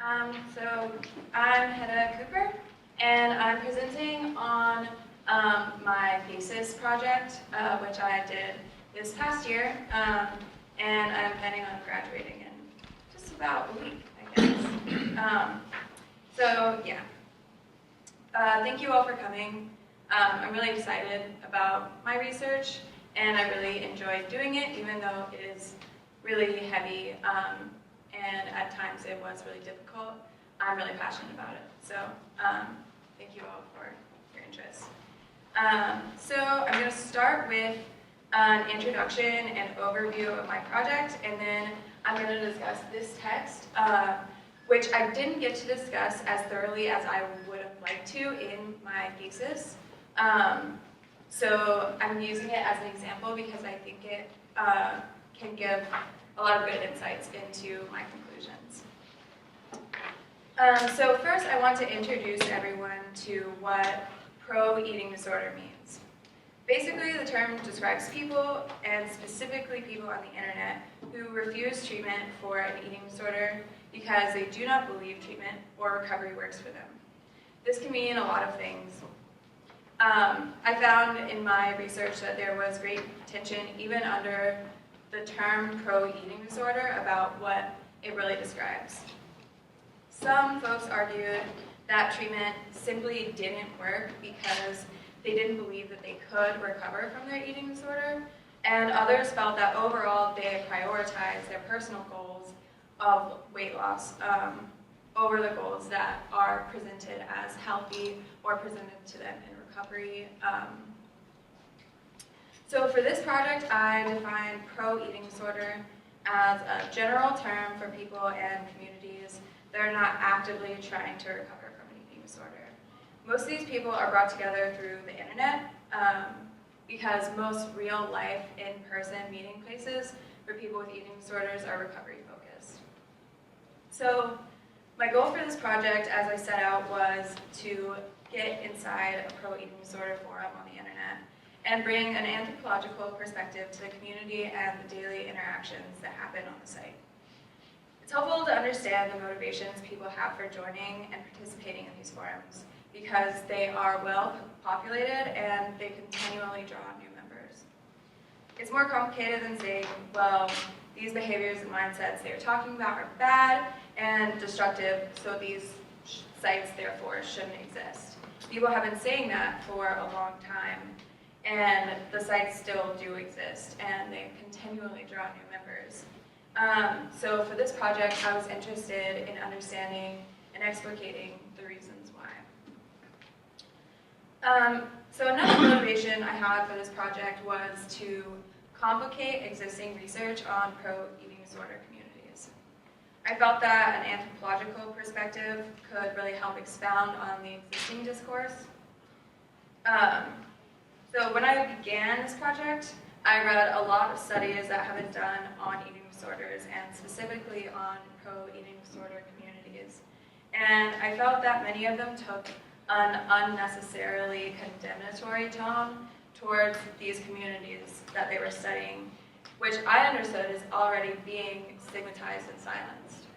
So I'm Hedda Cooper, and I'm presenting on my thesis project, which I did this past year, and I'm planning on graduating in just about a week, I guess. So yeah, thank you all for coming. I'm really excited about my research, and I really enjoyed doing it, even though it is really heavy, and at times it was really difficult. I'm really passionate about it, so thank you all for your interest. So I'm going to start with an introduction and overview of my project, and then I'm going to discuss this text, which I didn't get to discuss as thoroughly as I would have liked to in my thesis. So I'm using it as an example because I think it can give a lot of good insights into my conclusions. So first I want to introduce everyone to what pro-eating disorder means. Basically, the term describes people, and specifically people on the internet, who refuse treatment for an eating disorder because they do not believe treatment or recovery works for them. This can mean a lot of things. I found in my research that there was great tension even under the term pro-eating disorder about what it really describes. Some folks argued that treatment simply didn't work because they didn't believe that they could recover from their eating disorder, and others felt that overall they prioritized their personal goals of weight loss over the goals that are presented as healthy or presented to them in recovery. So for this project, I defined pro-eating disorder as a general term for people and communities that are not actively trying to recover from an eating disorder. Most of these people are brought together through the internet because most real-life, in-person meeting places for people with eating disorders are recovery-focused. So my goal for this project, as I set out, was to get inside a pro-eating disorder forum on the internet and bring an anthropological perspective to the community and the daily interactions that happen on the site. It's helpful to understand the motivations people have for joining and participating in these forums because they are well populated and they continually draw new members. It's more complicated than saying, well, these behaviors and mindsets they are talking about are bad and destructive, so these sites therefore shouldn't exist. People have been saying that for a long time, and the sites still do exist, and they continually draw new members. So for this project, I was interested in understanding and explicating the reasons why. So another motivation I had for this project was to complicate existing research on pro-eating disorder communities. I felt that an anthropological perspective could really help expound on the existing discourse. So when I began this project, I read a lot of studies that have been done on eating disorders and specifically on pro-eating disorder communities. And I felt that many of them took an unnecessarily condemnatory tone towards these communities that they were studying, which I understood is already being stigmatized and silenced.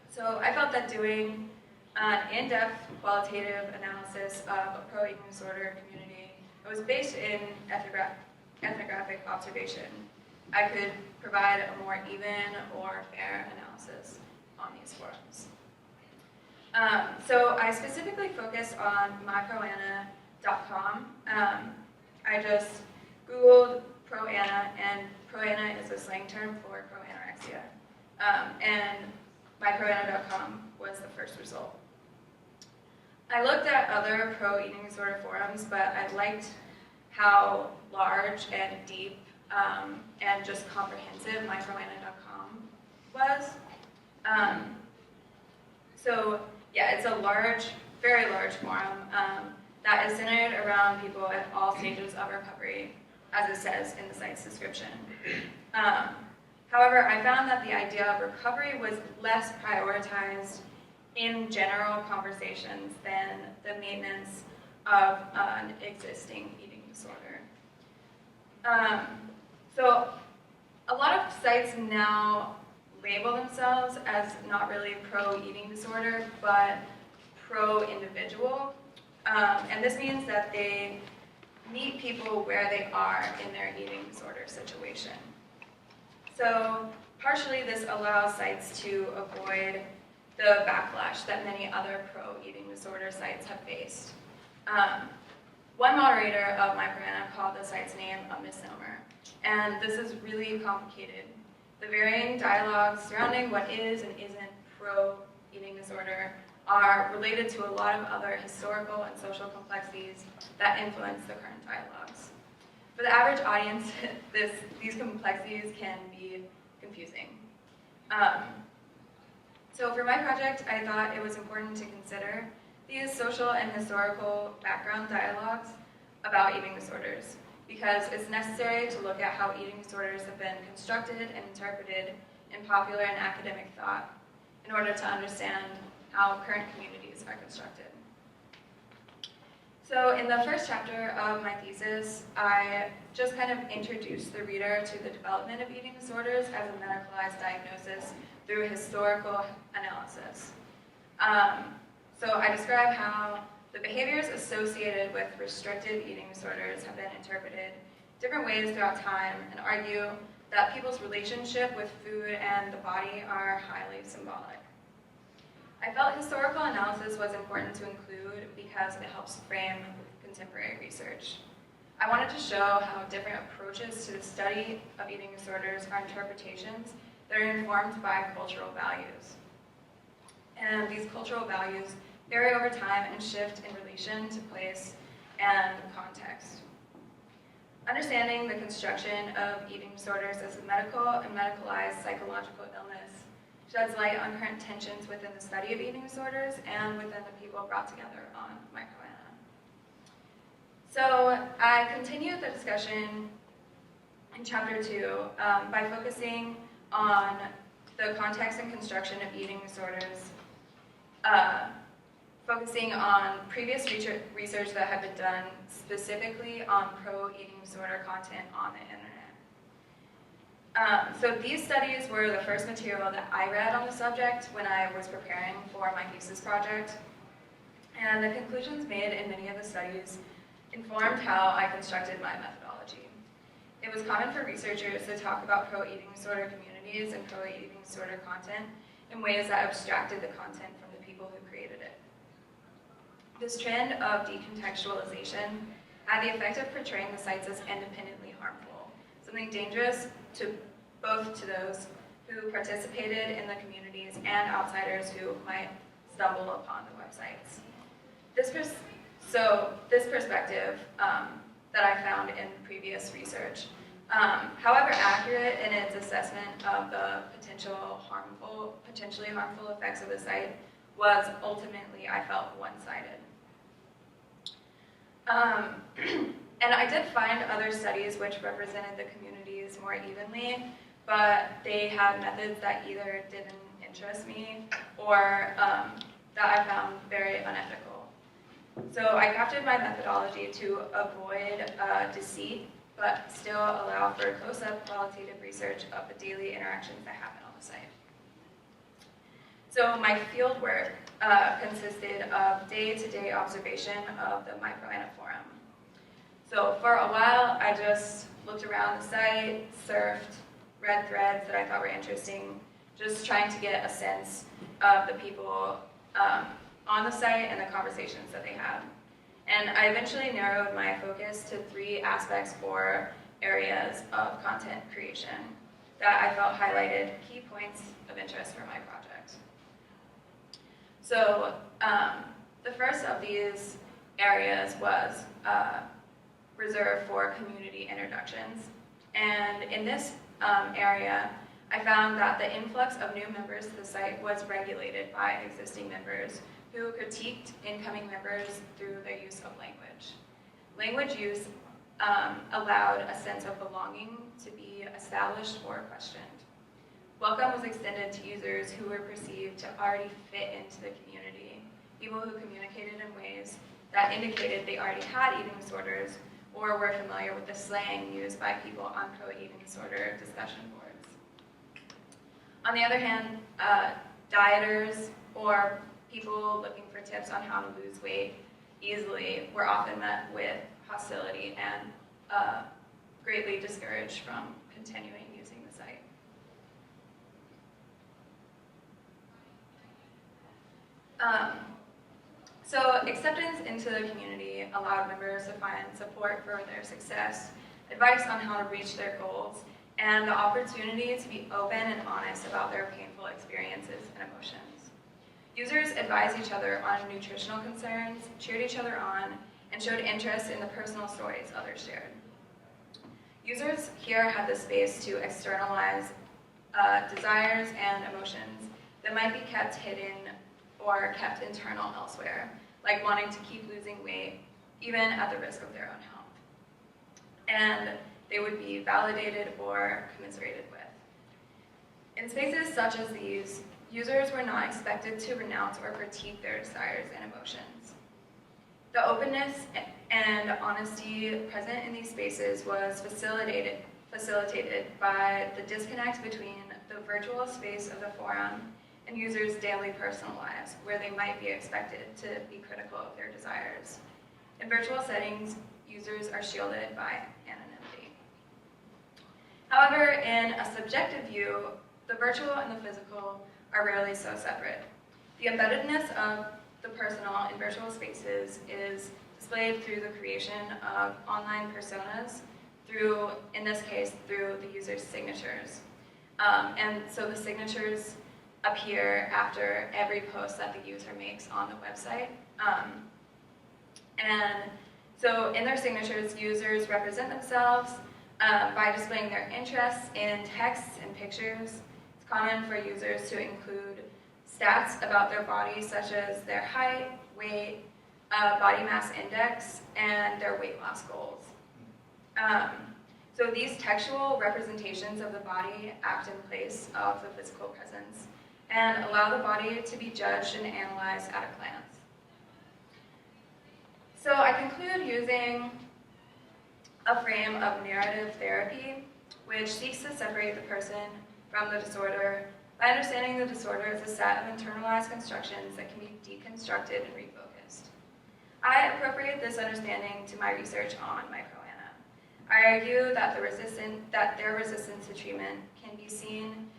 So I felt that doing an in-depth qualitative analysis of a pro-eating disorder community that was based in ethnographic observation, I could provide a more even or fair analysis on these forums. So I specifically focused on myproana.com. I just Googled pro-ana, and pro-ana is a slang term for pro-anorexia. And myproana.com was the first result. I looked at other pro-eating disorder forums, but I liked how large and deep and just comprehensive myproana.com was. So yeah, it's a large, very large forum that is centered around people at all stages of recovery, as it says in the site's description. However, I found that the idea of recovery was less prioritized in general conversations than the maintenance of an existing eating disorder. So a lot of sites now label themselves as not really pro-eating disorder, but pro-individual. And this means that they meet people where they are in their eating disorder situation. So partially this allows sites to avoid the backlash that many other pro-eating disorder sites have faced. One moderator of Microana called the site's name a misnomer, and this is really complicated. The varying dialogues surrounding what is and isn't pro-eating disorder are related to a lot of other historical and social complexities that influence the current dialogues. For the average audience, these complexities can be confusing. So for my project, I thought it was important to consider these social and historical background dialogues about eating disorders, because it's necessary to look at how eating disorders have been constructed and interpreted in popular and academic thought in order to understand how current communities are constructed. So in the first chapter of my thesis, I just kind of introduced the reader to the development of eating disorders as a medicalized diagnosis through historical analysis. So I describe how the behaviors associated with restrictive eating disorders have been interpreted different ways throughout time, and argue that people's relationship with food and the body are highly symbolic. I felt historical analysis was important to include because it helps frame contemporary research. I wanted to show how different approaches to the study of eating disorders are interpretations that are informed by cultural values. And these cultural values vary over time and shift in relation to place and context. Understanding the construction of eating disorders as a medical and medicalized psychological illness sheds light on current tensions within the study of eating disorders and within the people brought together on Microana. So I continued the discussion in chapter 2 by focusing on the context and construction of eating disorders, focusing on previous research that had been done specifically on pro-eating disorder content on the internet. So these studies were the first material that I read on the subject when I was preparing for my thesis project, and the conclusions made in many of the studies informed how I constructed my methodology. It was common for researchers to talk about pro-eating disorder communities and pro-eating disorder content in ways that abstracted the content from the people who created it. This trend of decontextualization had the effect of portraying the sites as independently harmful, something dangerous to both to those who participated in the communities and outsiders who might stumble upon the websites. This perspective that I found in previous research, however accurate in its assessment of the potentially harmful effects of the site, was ultimately, I felt, one-sided. And I did find other studies which represented the communities more evenly, but they had methods that either didn't interest me or that I found very unethical. So I crafted my methodology to avoid deceit, but still allow for close-up qualitative research of the daily interactions that happen on the site. So my field work consisted of day-to-day observation of the Microana forum. So for a while, I just looked around the site, surfed, read threads that I thought were interesting, just trying to get a sense of the people on the site and the conversations that they had. And I eventually narrowed my focus to 3 aspects or areas of content creation that I felt highlighted key points of interest for my project. So the first of these areas was reserved for community introductions. And in this area, I found that the influx of new members to the site was regulated by existing members who critiqued incoming members through their use of language. Language use allowed a sense of belonging to be established or questioned. Welcome was extended to users who were perceived to already fit into the community, people who communicated in ways that indicated they already had eating disorders or were familiar with the slang used by people on pro-eating disorder discussion boards. On the other hand, dieters or people looking for tips on how to lose weight easily were often met with hostility and greatly discouraged from continuing using the site. So acceptance into the community allowed members to find support for their success, advice on how to reach their goals, and the opportunity to be open and honest about their painful experiences and emotions. Users advised each other on nutritional concerns, cheered each other on, and showed interest in the personal stories others shared. Users here had the space to externalize desires and emotions that might be kept hidden or kept internal elsewhere, like wanting to keep losing weight, even at the risk of their own health. And they would be validated or commiserated with. In spaces such as these, users were not expected to renounce or critique their desires and emotions. The openness and honesty present in these spaces was facilitated by the disconnect between the virtual space of the forum and users' daily personal lives, where they might be expected to be critical of their desires. In virtual settings, users are shielded by anonymity. However, in a subjective view, the virtual and the physical are rarely so separate. The embeddedness of the personal in virtual spaces is displayed through the creation of online personas, through, in this case, through the user's signatures. And so the signatures appear after every post that the user makes on the website. And so in their signatures, users represent themselves by displaying their interests in texts and pictures. It's common for users to include stats about their body, such as their height, weight, body mass index, and their weight loss goals. So these textual representations of the body act in place of the physical presence and allow the body to be judged and analyzed at a glance. So I conclude using a frame of narrative therapy, which seeks to separate the person from the disorder by understanding the disorder as a set of internalized constructions that can be deconstructed and refocused. I appropriate this understanding to my research on microana. I argue that their resistance to treatment can be seen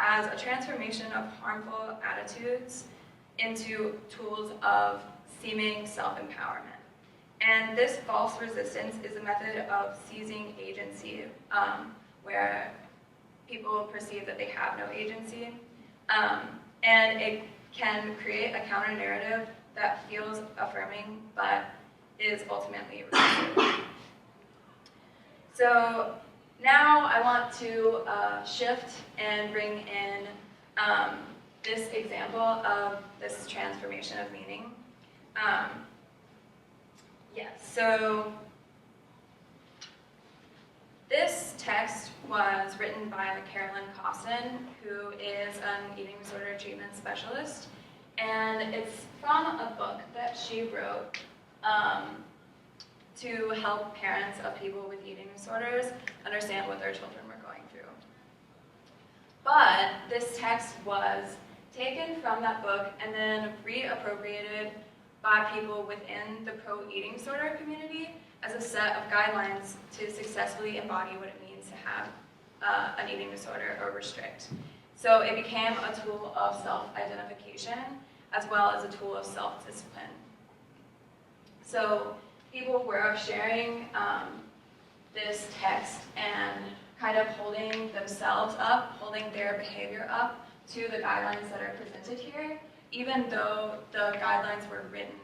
as a transformation of harmful attitudes into tools of seeming self-empowerment. And this false resistance is a method of seizing agency, where people perceive that they have no agency, and it can create a counter-narrative that feels affirming but is ultimately repressive. So now I want to shift and bring in this example of this transformation of meaning. So this text was written by Carolyn Costin, who is an eating disorder treatment specialist, and it's from a book that she wrote to help parents of people with eating disorders understand what their children were going through. But this text was taken from that book and then reappropriated by people within the pro-eating disorder community as a set of guidelines to successfully embody what it means to have an eating disorder or restrict. So it became a tool of self-identification as well as a tool of self-discipline. So people were sharing this text and kind of holding themselves up, holding their behavior up to the guidelines that are presented here, even though the guidelines were written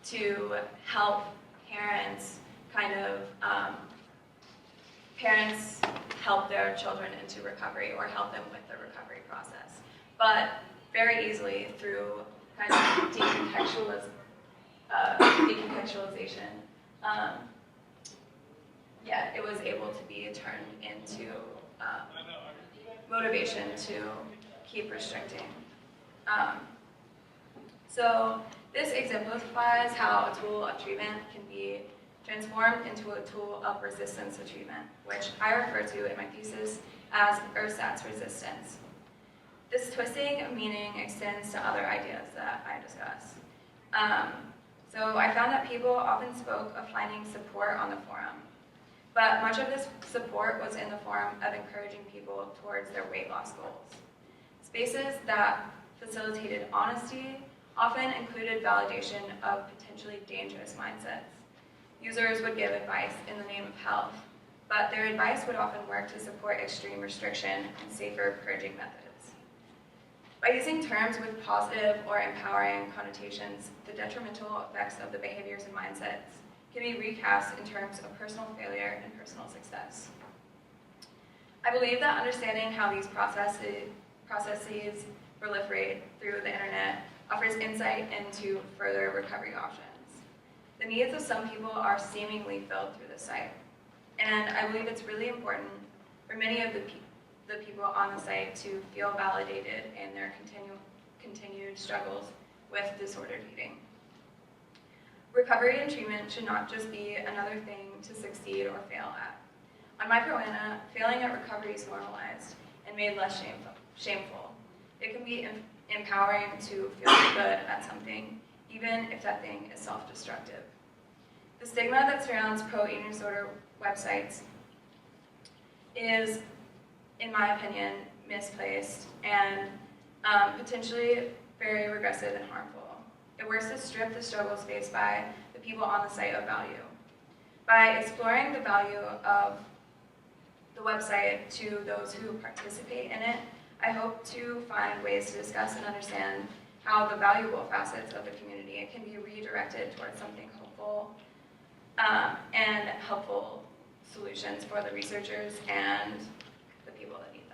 to help parents parents help their children into recovery or help them with the recovery process. But very easily through kind of decontextualization, it was able to be turned into motivation to keep restricting. So this exemplifies how a tool of treatment can be transformed into a tool of resistance to treatment, which I refer to in my thesis as ersatz resistance. This twisting of meaning extends to other ideas that I discuss. So I found that people often spoke of finding support on the forum, but much of this support was in the form of encouraging people towards their weight loss goals. Spaces that facilitated honesty often included validation of potentially dangerous mindsets. Users would give advice in the name of health, but their advice would often work to support extreme restriction and safer purging methods. By using terms with positive or empowering connotations, the detrimental effects of the behaviors and mindsets can be recast in terms of personal failure and personal success. I believe that understanding how these processes proliferate through the internet offers insight into further recovery options. The needs of some people are seemingly filled through the site, and I believe it's really important for many of the people on the site to feel validated in their continued struggles with disordered eating. Recovery and treatment should not just be another thing to succeed or fail at. On my pro-ana, failing at recovery is normalized and made less shameful. It can be empowering to feel good at something, even if that thing is self-destructive. The stigma that surrounds pro-eating disorder websites is, in my opinion, misplaced and potentially very regressive and harmful. It works to strip the struggles faced by the people on the site of value. By exploring the value of the website to those who participate in it, I hope to find ways to discuss and understand how the valuable facets of the community can be redirected towards something hopeful and helpful solutions for the researchers and the people that need